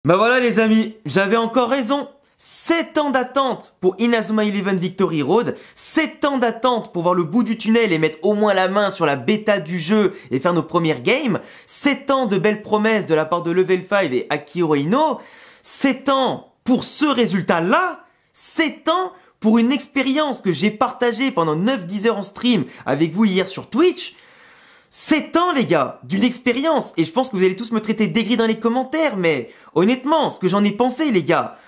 Bah voilà les amis, j'avais encore raison. 7 ans d'attente pour Inazuma 11 Victory Road, 7 ans d'attente pour voir le bout du tunnel et mettre au moins la main sur la bêta du jeu et faire nos premières games, 7 ans de belles promesses de la part de Level 5 et Akihiro Ino, 7 ans pour ce résultat-là, 7 ans pour une expérience que j'ai partagée pendant 9-10 heures en stream avec vous hier sur Twitch. 7 ans les gars, d'une expérience, et je pense que vous allez tous me traiter d'aigri dans les commentaires, mais honnêtement, ce que j'en ai pensé les gars,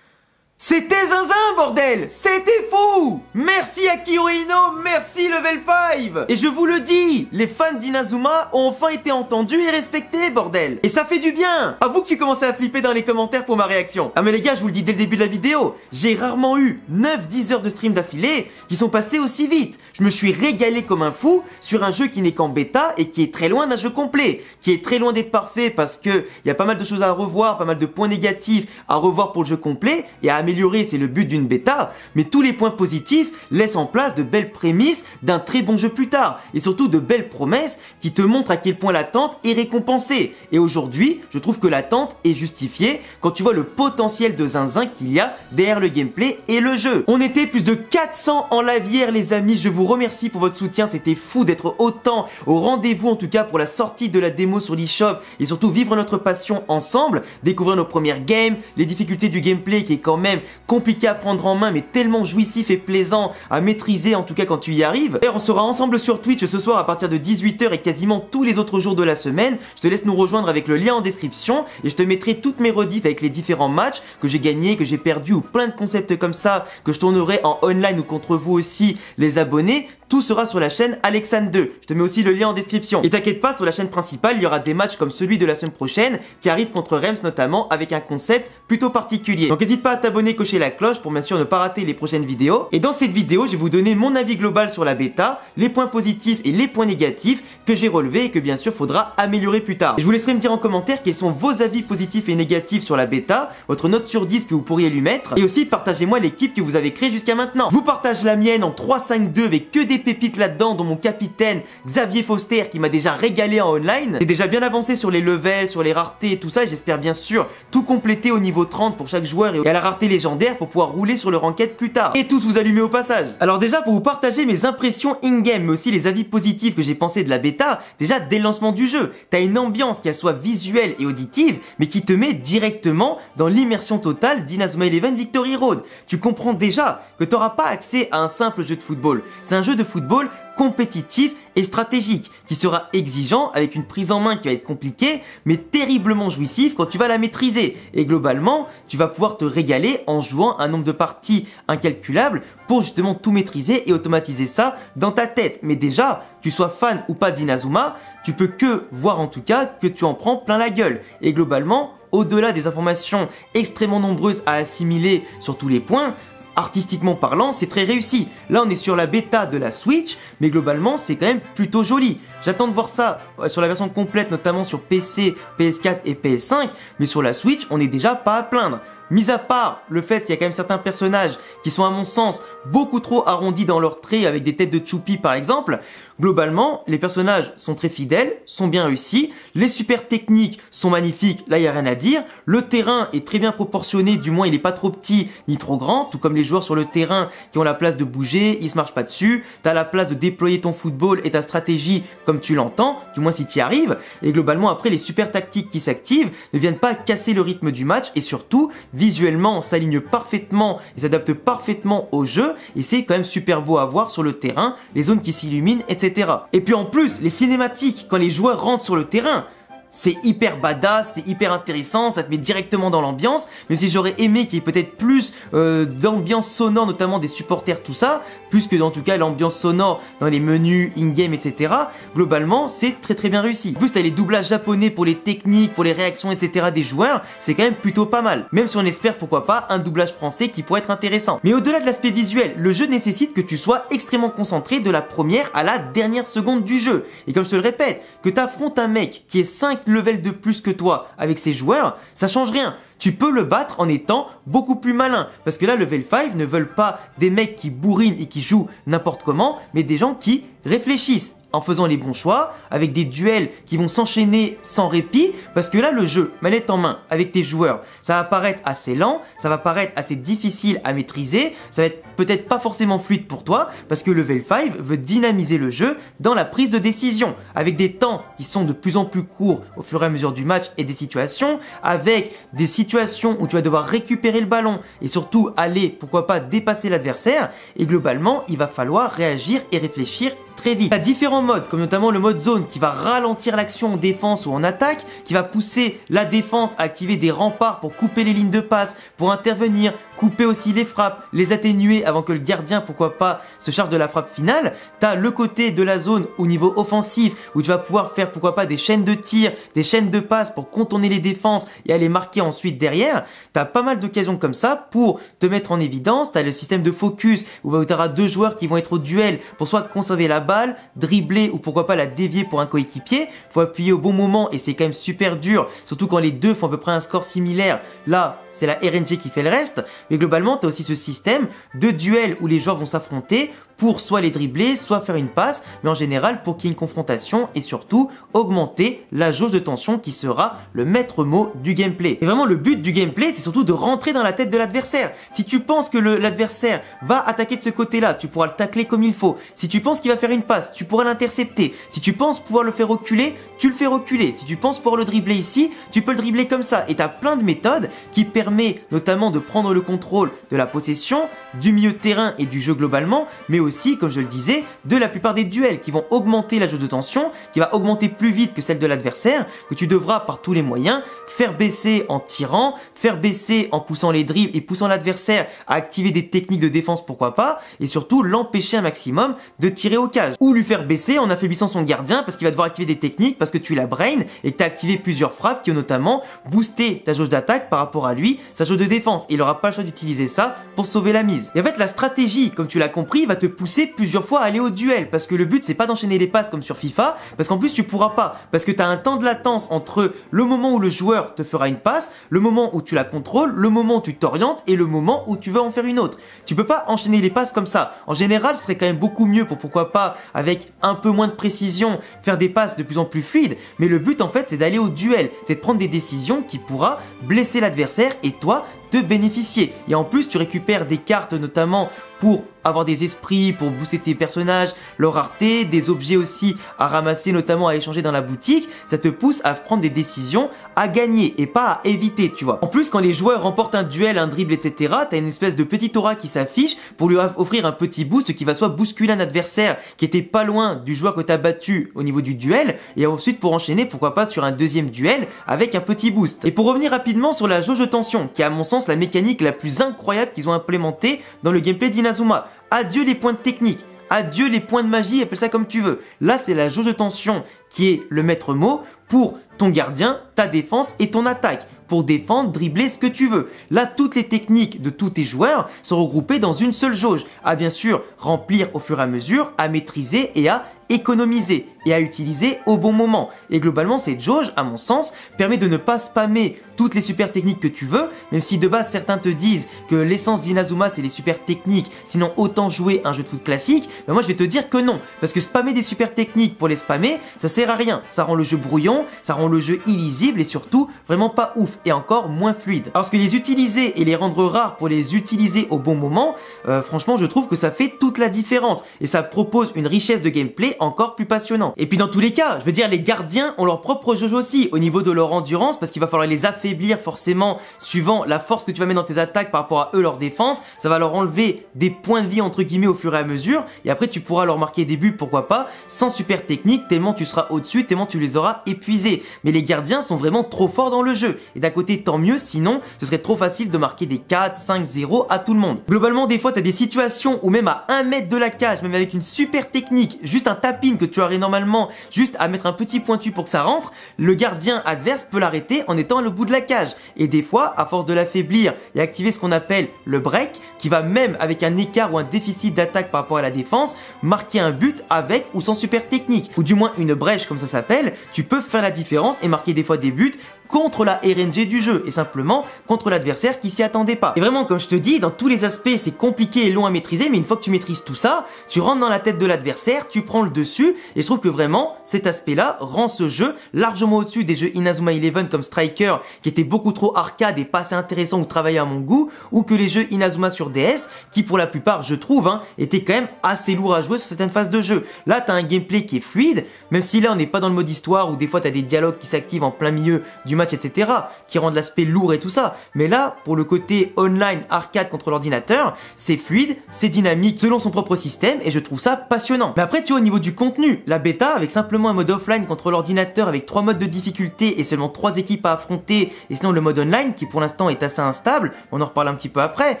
c'était zinzin bordel, c'était fou. Merci Akihiro Ino, merci Level 5. Et je vous le dis, les fans d'Inazuma ont enfin été entendus et respectés bordel. Et ça fait du bien. Avoue que tu commençais à flipper dans les commentaires pour ma réaction. Ah mais les gars, je vous le dis dès le début de la vidéo, j'ai rarement eu 9-10 heures de stream d'affilée qui sont passées aussi vite. Je me suis régalé comme un fou sur un jeu qui n'est qu'en bêta et qui est très loin d'un jeu complet, qui est très loin d'être parfait parce que il y a pas mal de choses à revoir, pas mal de points négatifs à revoir pour le jeu complet et à améliorer, c'est le but d'une bêta, mais tous les points positifs laissent en place de belles prémices d'un très bon jeu plus tard et surtout de belles promesses qui te montrent à quel point l'attente est récompensée. Et aujourd'hui, je trouve que l'attente est justifiée quand tu vois le potentiel de zinzin qu'il y a derrière le gameplay et le jeu. On était plus de 400 en live hier les amis, je vous remercie pour votre soutien, c'était fou d'être autant au rendez-vous en tout cas pour la sortie de la démo sur l'eShop et surtout vivre notre passion ensemble, découvrir nos premières games, les difficultés du gameplay qui est quand même compliqué à prendre en main mais tellement jouissif et plaisant à maîtriser en tout cas quand tu y arrives. D'ailleurs on sera ensemble sur Twitch ce soir à partir de 18 h et quasiment tous les autres jours de la semaine. Je te laisse nous rejoindre avec le lien en description et je te mettrai toutes mes rediffs avec les différents matchs que j'ai gagnés, que j'ai perdus ou plein de concepts comme ça que je tournerai en online ou contre vous aussi les abonnés. Tout sera sur la chaîne Alexandre 2. Je te mets aussi le lien en description. Et t'inquiète pas, sur la chaîne principale, il y aura des matchs comme celui de la semaine prochaine qui arrive contre Reims notamment avec un concept plutôt particulier. Donc n'hésite pas à t'abonner, cocher la cloche pour bien sûr ne pas rater les prochaines vidéos. Et dans cette vidéo, je vais vous donner mon avis global sur la bêta, les points positifs et les points négatifs que j'ai relevés et que bien sûr faudra améliorer plus tard. Et je vous laisserai me dire en commentaire quels sont vos avis positifs et négatifs sur la bêta, votre note sur 10 que vous pourriez lui mettre. Et aussi partagez-moi l'équipe que vous avez créée jusqu'à maintenant. Je vous partage la mienne en 3-5-2 avec que des pépites là-dedans, dont mon capitaine Xavier Foster qui m'a déjà régalé en online. J'ai déjà bien avancé sur les levels, sur les raretés et tout ça, et j'espère bien sûr tout compléter au niveau 30 pour chaque joueur et à la rareté légendaire pour pouvoir rouler sur le ranked plus tard. Et tous vous allumer au passage. Alors déjà pour vous partager mes impressions in-game, mais aussi les avis positifs que j'ai pensé de la bêta, déjà dès le lancement du jeu, t'as une ambiance qu'elle soit visuelle et auditive, mais qui te met directement dans l'immersion totale d'Inazuma 11 Victory Road. Tu comprends déjà que t'auras pas accès à un simple jeu de football. C'est un jeu de football compétitif et stratégique qui sera exigeant avec une prise en main qui va être compliquée mais terriblement jouissif quand tu vas la maîtriser et globalement tu vas pouvoir te régaler en jouant un nombre de parties incalculable pour justement tout maîtriser et automatiser ça dans ta tête. Mais déjà, tu sois fan ou pas d'Inazuma, tu peux que voir en tout cas que tu en prends plein la gueule et globalement au-delà des informations extrêmement nombreuses à assimiler sur tous les points, artistiquement parlant, c'est très réussi. Là, on est sur la bêta de la Switch, mais globalement, c'est quand même plutôt joli. J'attends de voir ça sur la version complète, notamment sur PC, PS4 et PS5, mais sur la Switch, on n'est déjà pas à plaindre. Mis à part le fait qu'il y a quand même certains personnages qui sont à mon sens beaucoup trop arrondis dans leurs traits avec des têtes de Choupi par exemple, globalement les personnages sont très fidèles, sont bien réussis, les super techniques sont magnifiques, là il n'y a rien à dire, le terrain est très bien proportionné, du moins il n'est pas trop petit ni trop grand, tout comme les joueurs sur le terrain qui ont la place de bouger, ils se marchent pas dessus, t'as la place de déployer ton football et ta stratégie comme tu l'entends, du moins si tu y arrives, et globalement après les super tactiques qui s'activent ne viennent pas casser le rythme du match et surtout visuellement s'aligne parfaitement et s'adapte parfaitement au jeu et c'est quand même super beau à voir sur le terrain, les zones qui s'illuminent, etc. Et puis en plus, les cinématiques, quand les joueurs rentrent sur le terrain, c'est hyper badass, c'est hyper intéressant, ça te met directement dans l'ambiance, même si j'aurais aimé qu'il y ait peut-être plus d'ambiance sonore, notamment des supporters, tout ça, plus que en tout cas l'ambiance sonore dans les menus, in-game, etc. Globalement, c'est très très bien réussi. En plus, t'as les doublages japonais pour les techniques, pour les réactions, etc. des joueurs, c'est quand même plutôt pas mal. Même si on espère, pourquoi pas, un doublage français qui pourrait être intéressant. Mais au-delà de l'aspect visuel, le jeu nécessite que tu sois extrêmement concentré de la première à la dernière seconde du jeu. Et comme je te le répète, que t'affrontes un mec qui est 5 levels de plus que toi avec ses joueurs, ça change rien. Tu peux le battre en étant beaucoup plus malin. Parce que là, Level 5 ne veulent pas des mecs qui bourrinent et qui jouent n'importe comment, mais des gens qui réfléchissent, en faisant les bons choix, avec des duels qui vont s'enchaîner sans répit, parce que là le jeu, manette en main, avec tes joueurs, ça va paraître assez lent, ça va paraître assez difficile à maîtriser, ça va être peut-être pas forcément fluide pour toi, parce que Level 5 veut dynamiser le jeu dans la prise de décision, avec des temps qui sont de plus en plus courts au fur et à mesure du match et des situations, avec des situations où tu vas devoir récupérer le ballon et surtout aller, pourquoi pas, dépasser l'adversaire, et globalement, il va falloir réagir et réfléchir très vite. Il y a différents modes, comme notamment le mode zone qui va ralentir l'action en défense ou en attaque, qui va pousser la défense à activer des remparts pour couper les lignes de passe, pour intervenir, couper aussi les frappes, les atténuer avant que le gardien, pourquoi pas, se charge de la frappe finale. T'as le côté de la zone au niveau offensif où tu vas pouvoir faire, pourquoi pas, des chaînes de tir, des chaînes de passe pour contourner les défenses et aller marquer ensuite derrière. T'as pas mal d'occasions comme ça pour te mettre en évidence. T'as le système de focus où tu auras deux joueurs qui vont être au duel pour soit conserver la balle, dribbler ou pourquoi pas la dévier pour un coéquipier. Faut appuyer au bon moment et c'est quand même super dur, surtout quand les deux font à peu près un score similaire. Là, c'est la RNG qui fait le reste. Mais globalement, tu as aussi ce système de duel où les joueurs vont s'affronter pour soit les dribbler, soit faire une passe, mais en général pour qu'il y ait une confrontation et surtout augmenter la jauge de tension qui sera le maître mot du gameplay. Et vraiment le but du gameplay, c'est surtout de rentrer dans la tête de l'adversaire. Si tu penses que l'adversaire va attaquer de ce côté-là, tu pourras le tacler comme il faut. Si tu penses qu'il va faire une passe, tu pourras l'intercepter. Si tu penses pouvoir le faire reculer, tu le fais reculer. Si tu penses pouvoir le dribbler ici, tu peux le dribbler comme ça. Et tu as plein de méthodes qui permettent notamment de prendre le contrôle de la possession, du milieu de terrain et du jeu globalement, mais aussi, comme je le disais, de la plupart des duels qui vont augmenter la jauge de tension, qui va augmenter plus vite que celle de l'adversaire, que tu devras par tous les moyens faire baisser en tirant, faire baisser en poussant les dribbles et poussant l'adversaire à activer des techniques de défense pourquoi pas, et surtout l'empêcher un maximum de tirer au cage, ou lui faire baisser en affaiblissant son gardien parce qu'il va devoir activer des techniques parce que tu l'as brain et que tu as activé plusieurs frappes qui ont notamment boosté ta jauge d'attaque par rapport à lui, sa jauge de défense, et il aura pas le choix d'utiliser ça pour sauver la mise. Et en fait la stratégie, comme tu l'as compris, va te pousser plusieurs fois à aller au duel, parce que le but c'est pas d'enchaîner les passes comme sur FIFA, parce qu'en plus tu pourras pas, parce que tu as un temps de latence entre le moment où le joueur te fera une passe, le moment où tu la contrôles, le moment où tu t'orientes et le moment où tu veux en faire une autre. Tu peux pas enchaîner les passes comme ça. En général, ce serait quand même beaucoup mieux pour pourquoi pas, avec un peu moins de précision, faire des passes de plus en plus fluides, mais le but en fait c'est d'aller au duel, c'est de prendre des décisions qui pourra blesser l'adversaire et toi te bénéficier. Et en plus tu récupères des cartes notamment pour avoir des esprits, pour booster tes personnages, leur rareté, des objets aussi à ramasser, notamment à échanger dans la boutique. Ça te pousse à prendre des décisions à gagner et pas à éviter, tu vois. En plus, quand les joueurs remportent un duel, un dribble, etc., t'as une espèce de petite aura qui s'affiche pour lui offrir un petit boost qui va soit bousculer un adversaire qui était pas loin du joueur que t'as battu au niveau du duel, et ensuite pour enchaîner, pourquoi pas, sur un deuxième duel avec un petit boost. Et pour revenir rapidement sur la jauge de tension, qui est à mon sens la mécanique la plus incroyable qu'ils ont implémentée dans le gameplay d'Inazuma. Adieu les points de technique, adieu les points de magie, appelle ça comme tu veux. Là, c'est la jauge de tension qui est le maître mot pour ton gardien, ta défense et ton attaque. Pour défendre, dribbler, ce que tu veux. Là, toutes les techniques de tous tes joueurs sont regroupées dans une seule jauge. À bien sûr remplir au fur et à mesure, à maîtriser et à économiser et à utiliser au bon moment. Et globalement, cette jauge, à mon sens, permet de ne pas spammer toutes les super techniques que tu veux, même si de base certains te disent que l'essence d'Inazuma c'est les super techniques, sinon autant jouer un jeu de foot classique, mais moi je vais te dire que non, parce que spammer des super techniques pour les spammer, ça sert à rien, ça rend le jeu brouillon, ça rend le jeu illisible et surtout vraiment pas ouf et encore moins fluide. Alors que les utiliser et les rendre rares pour les utiliser au bon moment, franchement je trouve que ça fait toute la différence et ça propose une richesse de gameplay encore plus passionnant. Et puis dans tous les cas, je veux dire les gardiens ont leur propre jauge aussi au niveau de leur endurance parce qu'il va falloir les affaiblir forcément suivant la force que tu vas mettre dans tes attaques par rapport à eux leur défense, ça va leur enlever des points de vie entre guillemets au fur et à mesure et après tu pourras leur marquer des buts pourquoi pas sans super technique tellement tu seras au-dessus, tellement tu les auras épuisés. Mais les gardiens sont vraiment trop forts dans le jeu et d'un côté tant mieux, sinon ce serait trop facile de marquer des 4, 5, 0 à tout le monde. Globalement des fois tu as des situations où même à 1 mètre de la cage, même avec une super technique, juste un tap-in que tu aurais normalement juste à mettre un petit pointu pour que ça rentre, le gardien adverse peut l'arrêter en étant au bout de la cage. Et des fois, à force de l'affaiblir et activer ce qu'on appelle le break, qui va même avec un écart ou un déficit d'attaque par rapport à la défense, marquer un but avec ou sans super technique, ou du moins une brèche fresh comme ça s'appelle, tu peux faire la différence et marquer des fois des buts contre la RNG du jeu et simplement contre l'adversaire qui s'y attendait pas. Et vraiment, comme je te dis, dans tous les aspects, c'est compliqué et long à maîtriser, mais une fois que tu maîtrises tout ça, tu rentres dans la tête de l'adversaire, tu prends le dessus, et je trouve que vraiment, cet aspect-là rend ce jeu largement au-dessus des jeux Inazuma Eleven comme Striker, qui étaient beaucoup trop arcade et pas assez intéressants ou travaillés à mon goût, ou que les jeux Inazuma sur DS, qui pour la plupart, je trouve, étaient quand même assez lourds à jouer sur certaines phases de jeu. Là, t'as un gameplay qui est fluide, même si là, on n'est pas dans le mode histoire, où des fois, t'as des dialogues qui s'activent en plein milieu du match, etc., qui rendent l'aspect lourd et tout ça. Mais là, pour le côté online arcade contre l'ordinateur, c'est fluide, c'est dynamique selon son propre système et je trouve ça passionnant. Mais après, tu vois, au niveau du contenu, la bêta, avec simplement un mode offline contre l'ordinateur avec 3 modes de difficulté et seulement 3 équipes à affronter, et sinon le mode online qui pour l'instant est assez instable, on en reparle un petit peu après,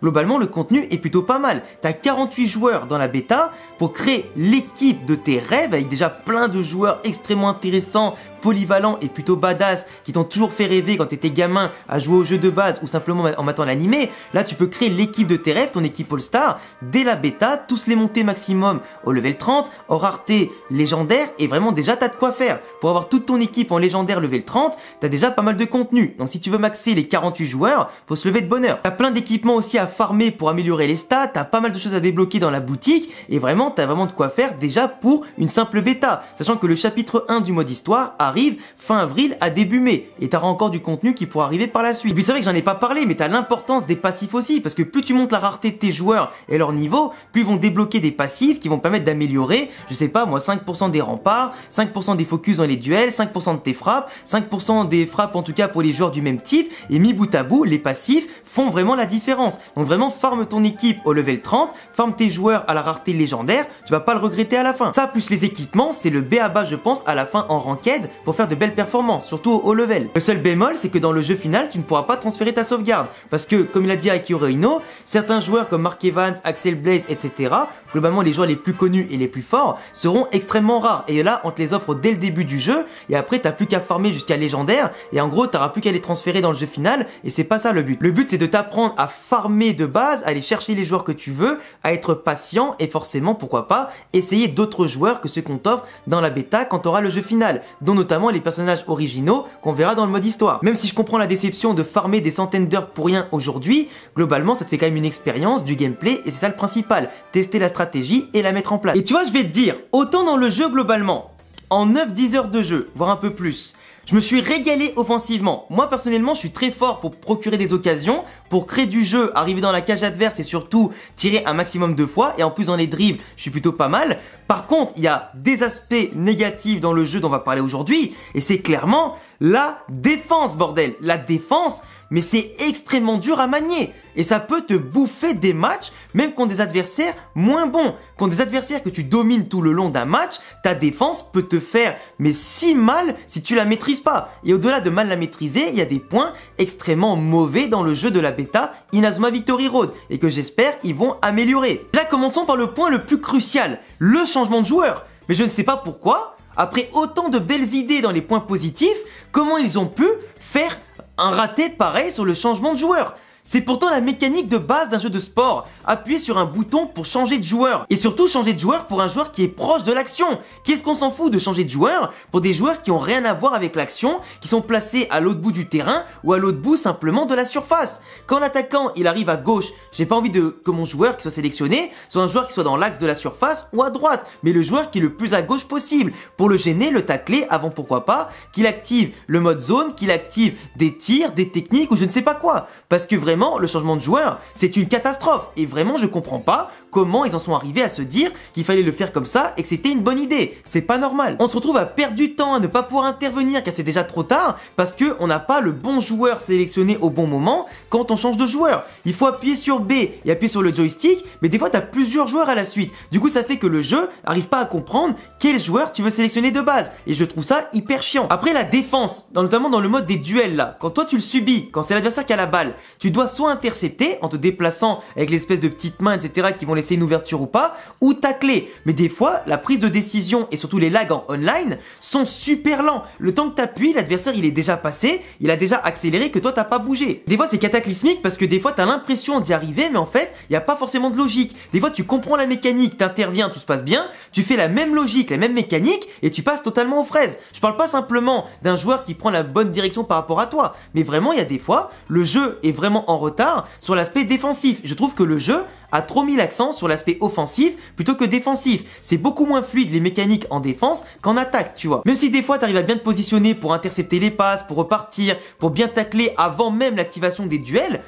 globalement le contenu est plutôt pas mal. T'as 48 joueurs dans la bêta pour créer l'équipe de tes rêves avec déjà plein de joueurs extrêmement intéressants, polyvalents et plutôt badass qui t'ont toujours fait rêver quand t'étais gamin à jouer au jeu de base ou simplement en matant l'animé. Là tu peux créer l'équipe de tes rêves, ton équipe All-Star dès la bêta, tous les monter maximum au level 30, en rareté légendaire et vraiment déjà t'as de quoi faire. Pour avoir toute ton équipe en légendaire level 30, t'as déjà pas mal de contenu. Donc si tu veux maxer les 48 joueurs, faut se lever de bonne heure. T'as plein d'équipements aussi à farmer pour améliorer les stats, t'as pas mal de choses à débloquer dans la boutique et vraiment t'as vraiment de quoi faire déjà pour une simple bêta. Sachant que le chapitre 1 du mode histoire arrive fin avril à début mai et t'auras encore du contenu qui pourra arriver par la suite. Et puis c'est vrai que j'en ai pas parlé, mais t'as l'importance des passifs aussi, parce que plus tu montes la rareté de tes joueurs et leur niveau, plus ils vont débloquer des passifs qui vont permettre d'améliorer, je sais pas moi, 5% des remparts, 5% des focus dans les duels, 5% de tes frappes, 5% des frappes en tout cas pour les joueurs du même type, et mis bout à bout, les passifs font vraiment la différence. Donc vraiment farme ton équipe au level 30, farme tes joueurs à la rareté légendaire, tu vas pas le regretter à la fin. Ça plus les équipements, c'est le B.A.-ba je pense à la fin en ranked pour faire de belles performances, surtout au level. Le seul bémol, c'est que dans le jeu final, tu ne pourras pas transférer ta sauvegarde, parce que, comme il a dit Akihiro Ino, certains joueurs comme Mark Evans, Axel Blaze, etc., globalement les joueurs les plus connus et les plus forts, seront extrêmement rares, et là, on te les offre dès le début du jeu, et après, t'as plus qu'à farmer jusqu'à légendaire, et en gros, t'auras plus qu'à les transférer dans le jeu final, et c'est pas ça le but. Le but, c'est de t'apprendre à farmer de base, à aller chercher les joueurs que tu veux, à être patient, et forcément, pourquoi pas, essayer d'autres joueurs que ceux qu'on t'offre dans la bêta quand t'auras le jeu final, dont notamment les personnages originaux qu'on verra dans le mode histoire. Même si je comprends la déception de farmer des centaines d'heures pour rien aujourd'hui, globalement ça te fait quand même une expérience, du gameplay et c'est ça le principal, tester la stratégie et la mettre en place. Et tu vois, je vais te dire, autant dans le jeu globalement, en 9-10 heures de jeu, voire un peu plus, je me suis régalé offensivement. Moi personnellement je suis très fort pour procurer des occasions, pour créer du jeu, arriver dans la cage adverse et surtout tirer un maximum de fois. Et en plus dans les dribbles je suis plutôt pas mal. Par contre il y a des aspects négatifs dans le jeu dont on va parler aujourd'hui. Et c'est clairement la défense bordel. La défense, mais c'est extrêmement dur à manier. Et ça peut te bouffer des matchs, même contre des adversaires moins bons. Contre des adversaires que tu domines tout le long d'un match, ta défense peut te faire mais si mal si tu la maîtrises pas. Et au-delà de mal la maîtriser, il y a des points extrêmement mauvais dans le jeu de la bêta Inazuma Victory Road et que j'espère ils vont améliorer. Déjà commençons par le point le plus crucial, le changement de joueur. Mais je ne sais pas pourquoi, après autant de belles idées dans les points positifs, comment ils ont pu faire un raté pareil sur le changement de joueur. C'est pourtant la mécanique de base d'un jeu de sport, appuyer sur un bouton pour changer de joueur. Et surtout changer de joueur pour un joueur qui est proche de l'action. Qu'est-ce qu'on s'en fout de changer de joueur pour des joueurs qui ont rien à voir avec l'action, qui sont placés à l'autre bout du terrain ou à l'autre bout simplement de la surface. Quand l'attaquant il arrive à gauche, j'ai pas envie que mon joueur qui soit sélectionné soit un joueur qui soit dans l'axe de la surface ou à droite, mais le joueur qui est le plus à gauche possible, pour le gêner, le tacler avant pourquoi pas qu'il active le mode zone, qu'il active des tirs, des techniques ou je ne sais pas quoi. Parce que vraiment, le changement de joueur, c'est une catastrophe. Et vraiment, je comprends pas comment ils en sont arrivés à se dire qu'il fallait le faire comme ça et que c'était une bonne idée. C'est pas normal. On se retrouve à perdre du temps, à ne pas pouvoir intervenir car c'est déjà trop tard parce que on n'a pas le bon joueur sélectionné au bon moment quand on change de joueur. Il faut appuyer sur B et appuyer sur le joystick, mais des fois tu as plusieurs joueurs à la suite. Du coup, ça fait que le jeu n'arrive pas à comprendre quel joueur tu veux sélectionner de base. Et je trouve ça hyper chiant. Après, la défense, notamment dans le mode des duels là, quand toi tu le subis, quand c'est l'adversaire qui a la balle, tu dois soit intercepter en te déplaçant avec l'espèce de petites mains, etc. qui vont laisser essayer une ouverture ou pas, ou tacler. Mais des fois, la prise de décision et surtout les lags en online sont super lents. Le temps que t'appuies, l'adversaire il est déjà passé, il a déjà accéléré que toi t'as pas bougé. Des fois c'est cataclysmique parce que des fois t'as l'impression d'y arriver, mais en fait, il n'y a pas forcément de logique. Des fois tu comprends la mécanique, t'interviens, tout se passe bien, tu fais la même logique, la même mécanique et tu passes totalement aux fraises. Je parle pas simplement d'un joueur qui prend la bonne direction par rapport à toi, mais vraiment il y a des fois, le jeu est vraiment en retard sur l'aspect défensif. Je trouve que le jeu a trop mis l'accent sur l'aspect offensif plutôt que défensif. C'est beaucoup moins fluide les mécaniques en défense qu'en attaque, tu vois. Même si des fois tu arrives à bien te positionner pour intercepter les passes, pour repartir, pour bien tacler avant même l'activation des duels,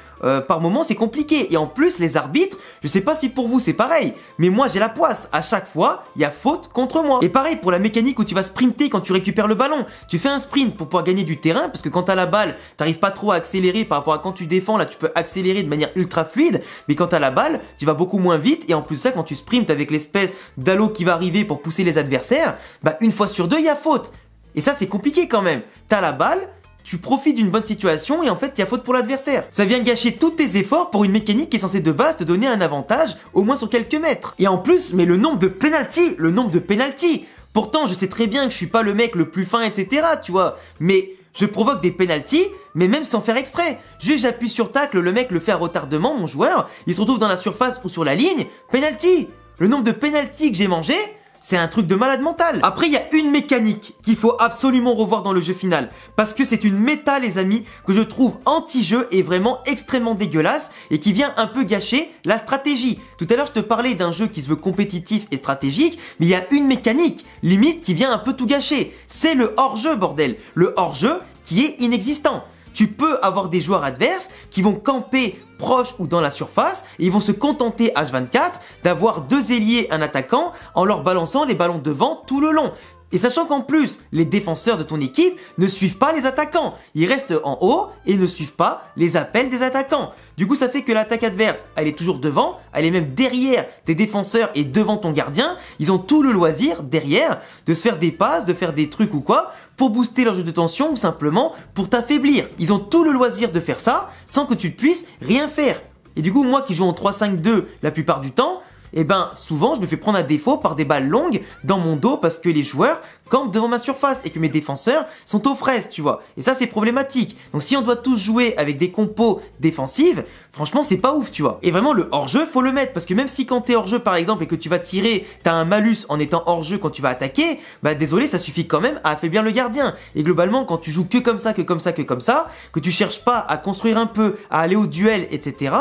par moment c'est compliqué. Et en plus les arbitres, je sais pas si pour vous c'est pareil, mais moi j'ai la poisse. À chaque fois, il y a faute contre moi. Et pareil pour la mécanique où tu vas sprinter quand tu récupères le ballon. Tu fais un sprint pour pouvoir gagner du terrain parce que quand t'as la balle, t'arrives pas trop à accélérer par rapport à quand tu défends. Là tu peux accélérer de manière ultra fluide, mais quand t'as la balle, tu vas beaucoup moins vite. Et en plus de ça, quand tu sprintes avec l'espèce d'halo qui va arriver pour pousser les adversaires, bah une fois sur deux il y a faute. Et ça c'est compliqué quand même. T'as la balle, tu profites d'une bonne situation et en fait il y a faute pour l'adversaire. Ça vient gâcher tous tes efforts pour une mécanique qui est censée de base te donner un avantage au moins sur quelques mètres. Et en plus, mais le nombre de penalties. Pourtant je sais très bien que je suis pas le mec le plus fin, etc. tu vois, mais je provoque des penalties, mais même sans faire exprès. Juste j'appuie sur tacle, le mec le fait à retardement, mon joueur, il se retrouve dans la surface ou sur la ligne, penalty. Le nombre de penalties que j'ai mangé, c'est un truc de malade mental. Après, il y a une mécanique qu'il faut absolument revoir dans le jeu final. Parce que c'est une méta, les amis, que je trouve anti-jeu et vraiment extrêmement dégueulasse et qui vient un peu gâcher la stratégie. Tout à l'heure, je te parlais d'un jeu qui se veut compétitif et stratégique, mais il y a une mécanique, limite, qui vient un peu tout gâcher. C'est le hors-jeu, bordel. Le hors-jeu qui est inexistant. Tu peux avoir des joueurs adverses qui vont camper proche ou dans la surface et ils vont se contenter H24 d'avoir deux ailiers, un attaquant en leur balançant les ballons devant tout le long. Et sachant qu'en plus, les défenseurs de ton équipe ne suivent pas les attaquants. Ils restent en haut et ne suivent pas les appels des attaquants. Du coup, ça fait que l'attaque adverse, elle est toujours devant, elle est même derrière tes défenseurs et devant ton gardien. Ils ont tout le loisir, derrière, de se faire des passes, de faire des trucs ou quoi, pour booster leur jeu de tension ou simplement pour t'affaiblir. Ils ont tout le loisir de faire ça sans que tu puisses rien faire. Et du coup, moi qui joue en 3-5-2 la plupart du temps, et ben souvent je me fais prendre à défaut par des balles longues dans mon dos parce que les joueurs campent devant ma surface et que mes défenseurs sont aux fraises, tu vois. Et ça c'est problématique. Donc si on doit tous jouer avec des compos défensives, franchement c'est pas ouf, tu vois. Et vraiment le hors-jeu faut le mettre parce que même si quand t'es hors-jeu par exemple et que tu vas tirer, t'as un malus en étant hors-jeu quand tu vas attaquer, bah désolé ça suffit quand même à affaiblir le gardien. Et globalement quand tu joues que comme ça, que tu cherches pas à construire un peu, à aller au duel, etc.,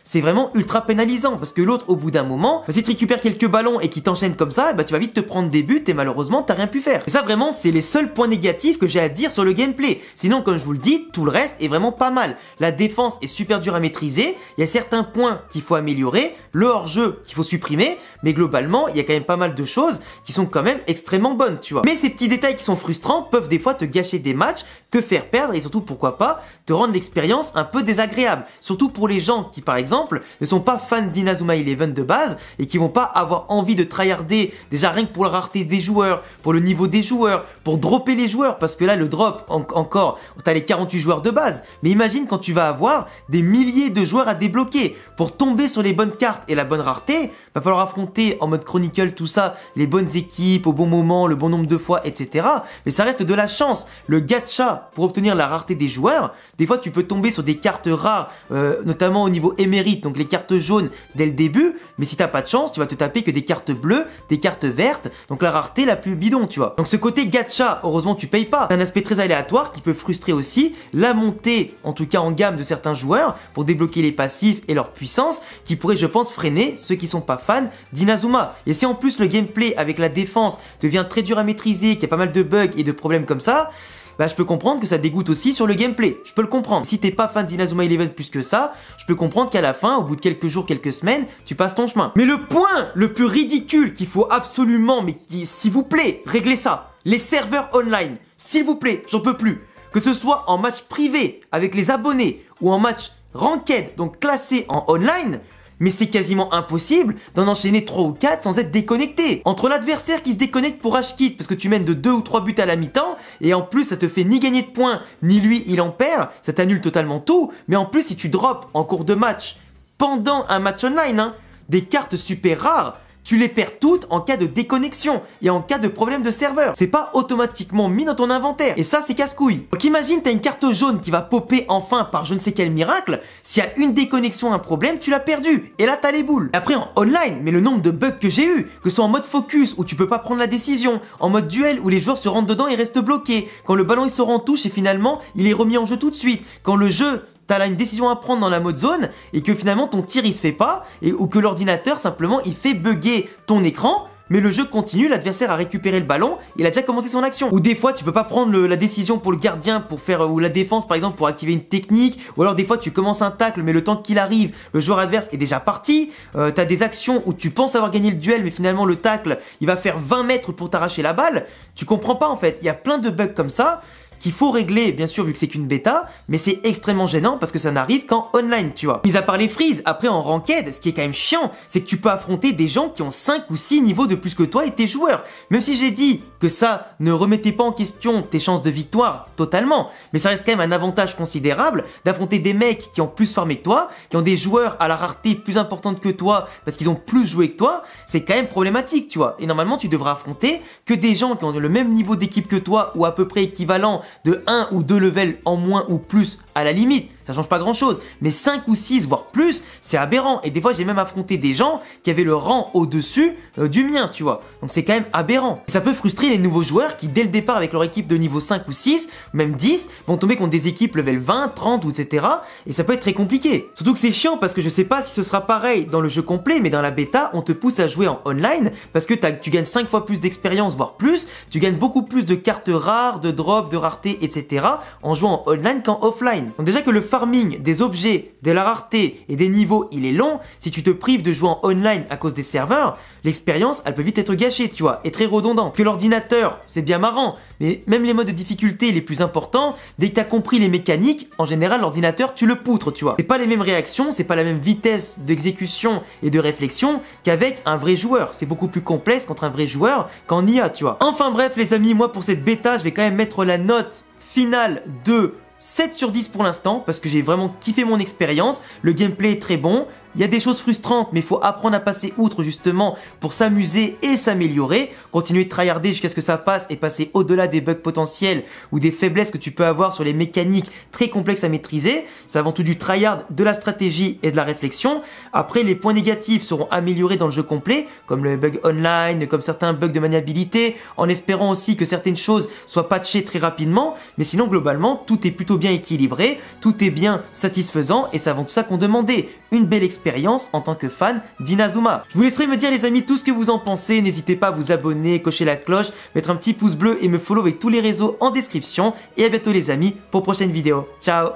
c'est vraiment ultra pénalisant parce que l'autre au bout d'un moment, si tu récupères quelques ballons et qu'il t'enchaîne comme ça, bah tu vas vite te prendre des buts et malheureusement t'as rien pu faire. Et ça vraiment c'est les seuls points négatifs que j'ai à dire sur le gameplay. Sinon comme je vous le dis, tout le reste est vraiment pas mal. La défense est super dure à maîtriser, il y a certains points qu'il faut améliorer, le hors-jeu qu'il faut supprimer, mais globalement il y a quand même pas mal de choses qui sont quand même extrêmement bonnes, tu vois. Mais ces petits détails qui sont frustrants peuvent des fois te gâcher des matchs, te faire perdre et surtout pourquoi pas te rendre l'expérience un peu désagréable. Surtout pour les gens qui par exemple ne sont pas fans d'Inazuma Eleven de base et qui vont pas avoir envie de tryharder déjà rien que pour la rareté des joueurs, pour le niveau des joueurs, pour dropper les joueurs parce que là le drop encore, t'as les 48 joueurs de base. Mais imagine quand tu vas avoir des milliers de joueurs à débloquer pour tomber sur les bonnes cartes et la bonne rareté, va falloir affronter en mode chronicle tout ça, les bonnes équipes au bon moment, le bon nombre de fois, etc. Mais ça reste de la chance. Le gacha pour obtenir la rareté des joueurs, des fois tu peux tomber sur des cartes rares, notamment au niveau émérite, donc les cartes jaunes dès le début, mais si t'as pas de chance, tu vas te taper que des cartes bleues, des cartes vertes, donc la rareté la plus bidon, tu vois. Donc ce côté gacha, heureusement tu payes pas. C'est un aspect très aléatoire qui peut frustrer aussi la montée, en tout cas en gamme de certains joueurs, pour débloquer les passifs et leur puissance, qui pourrait je pense freiner ceux qui sont pas fans d'Inazuma. Et si en plus le gameplay avec la défense devient très dur à maîtriser, qu'il y a pas mal de bugs et de problèmes comme ça, bah je peux comprendre que ça dégoûte aussi sur le gameplay, je peux le comprendre. Si t'es pas fan d'Inazuma Eleven plus que ça, je peux comprendre qu'à la fin, au bout de quelques jours, quelques semaines, tu passes ton chemin. Mais le point le plus ridicule qu'il faut absolument, mais qui, s'il vous plaît, réglez ça, les serveurs online, s'il vous plaît, j'en peux plus. Que ce soit en match privé avec les abonnés ou en match ranked, donc classé en online, mais c'est quasiment impossible d'en enchaîner 3 ou 4 sans être déconnecté. Entre l'adversaire qui se déconnecte pour H-Kit parce que tu mènes de 2 ou 3 buts à la mi-temps, et en plus ça te fait ni gagner de points, ni lui il en perd, ça t'annule totalement tout, mais en plus si tu drops en cours de match, pendant un match online, hein, des cartes super rares, tu les perds toutes en cas de déconnexion et en cas de problème de serveur. C'est pas automatiquement mis dans ton inventaire. Et ça, c'est casse-couille. Donc imagine, t'as une carte jaune qui va popper enfin par je ne sais quel miracle. S'il y a une déconnexion, un problème, tu l'as perdu. Et là, t'as les boules. Et après, en online, mais le nombre de bugs que j'ai eu, que ce soit en mode focus où tu peux pas prendre la décision, en mode duel où les joueurs se rentrent dedans et restent bloqués, quand le ballon il sort en touche et finalement, il est remis en jeu tout de suite, quand le jeu t'as là une décision à prendre dans la mode zone et que finalement ton tir il se fait pas ou que l'ordinateur simplement il fait bugger ton écran. Mais le jeu continue, l'adversaire a récupéré le ballon, il a déjà commencé son action. Ou des fois tu peux pas prendre la décision pour le gardien pour faire, ou la défense par exemple pour activer une technique, ou alors des fois tu commences un tacle mais le temps qu'il arrive, le joueur adverse est déjà parti. T'as des actions où tu penses avoir gagné le duel mais finalement le tacle il va faire 20 mètres pour t'arracher la balle. Tu comprends pas en fait, il y a plein de bugs comme ça qu'il faut régler, bien sûr, vu que c'est qu'une bêta, mais c'est extrêmement gênant parce que ça n'arrive qu'en online, tu vois. Mis à part les freezes, après en ranked, ce qui est quand même chiant, c'est que tu peux affronter des gens qui ont 5 ou 6 niveaux de plus que toi et tes joueurs. Même si j'ai dit que ça ne remettait pas en question tes chances de victoire totalement, mais ça reste quand même un avantage considérable d'affronter des mecs qui ont plus farmé que toi, qui ont des joueurs à la rareté plus importante que toi parce qu'ils ont plus joué que toi. C'est quand même problématique, tu vois. Et normalement, tu devras affronter que des gens qui ont le même niveau d'équipe que toi ou à peu près équivalent, de 1 ou 2 levels en moins ou plus à la limite, ça change pas grand chose, mais 5 ou 6 voire plus, c'est aberrant. Et des fois j'ai même affronté des gens qui avaient le rang au-dessus du mien, tu vois. Donc c'est quand même aberrant. Et ça peut frustrer les nouveaux joueurs qui dès le départ avec leur équipe de niveau 5 ou 6, même 10, vont tomber contre des équipes level 20, 30 ou etc. Et ça peut être très compliqué. Surtout que c'est chiant parce que je sais pas si ce sera pareil dans le jeu complet, mais dans la bêta, on te pousse à jouer en online parce que tu gagnes 5 fois plus d'expérience, voire plus, tu gagnes beaucoup plus de cartes rares, de drops, de rareté, etc. en jouant en online qu'en offline. Donc déjà que le farming des objets, de la rareté et des niveaux, il est long, si tu te prives de jouer en online à cause des serveurs, l'expérience, elle peut vite être gâchée, tu vois, et très redondante. Que l'ordinateur, c'est bien marrant, mais même les modes de difficulté les plus importants, dès que tu as compris les mécaniques, en général, l'ordinateur, tu le poutres, tu vois. C'est pas les mêmes réactions, c'est pas la même vitesse d'exécution et de réflexion qu'avec un vrai joueur. C'est beaucoup plus complexe contre un vrai joueur qu'en IA, tu vois. Enfin bref, les amis, moi pour cette bêta, je vais quand même mettre la note finale de 7 sur 10 pour l'instant parce que j'ai vraiment kiffé mon expérience, le gameplay est très bon, il y a des choses frustrantes mais il faut apprendre à passer outre justement pour s'amuser et s'améliorer, continuer de tryharder jusqu'à ce que ça passe et passer au-delà des bugs potentiels ou des faiblesses que tu peux avoir sur les mécaniques très complexes à maîtriser. C'est avant tout du tryhard, de la stratégie et de la réflexion. Après les points négatifs seront améliorés dans le jeu complet comme le bug online, comme certains bugs de maniabilité, en espérant aussi que certaines choses soient patchées très rapidement, mais sinon globalement tout est plutôt bien équilibré, tout est bien satisfaisant et c'est avant tout ça qu'on demandait, une belle expérience en tant que fan d'Inazuma. Je vous laisserai me dire les amis tout ce que vous en pensez, n'hésitez pas à vous abonner, cocher la cloche, mettre un petit pouce bleu et me follow avec tous les réseaux en description et à bientôt les amis pour prochaine vidéo. Ciao.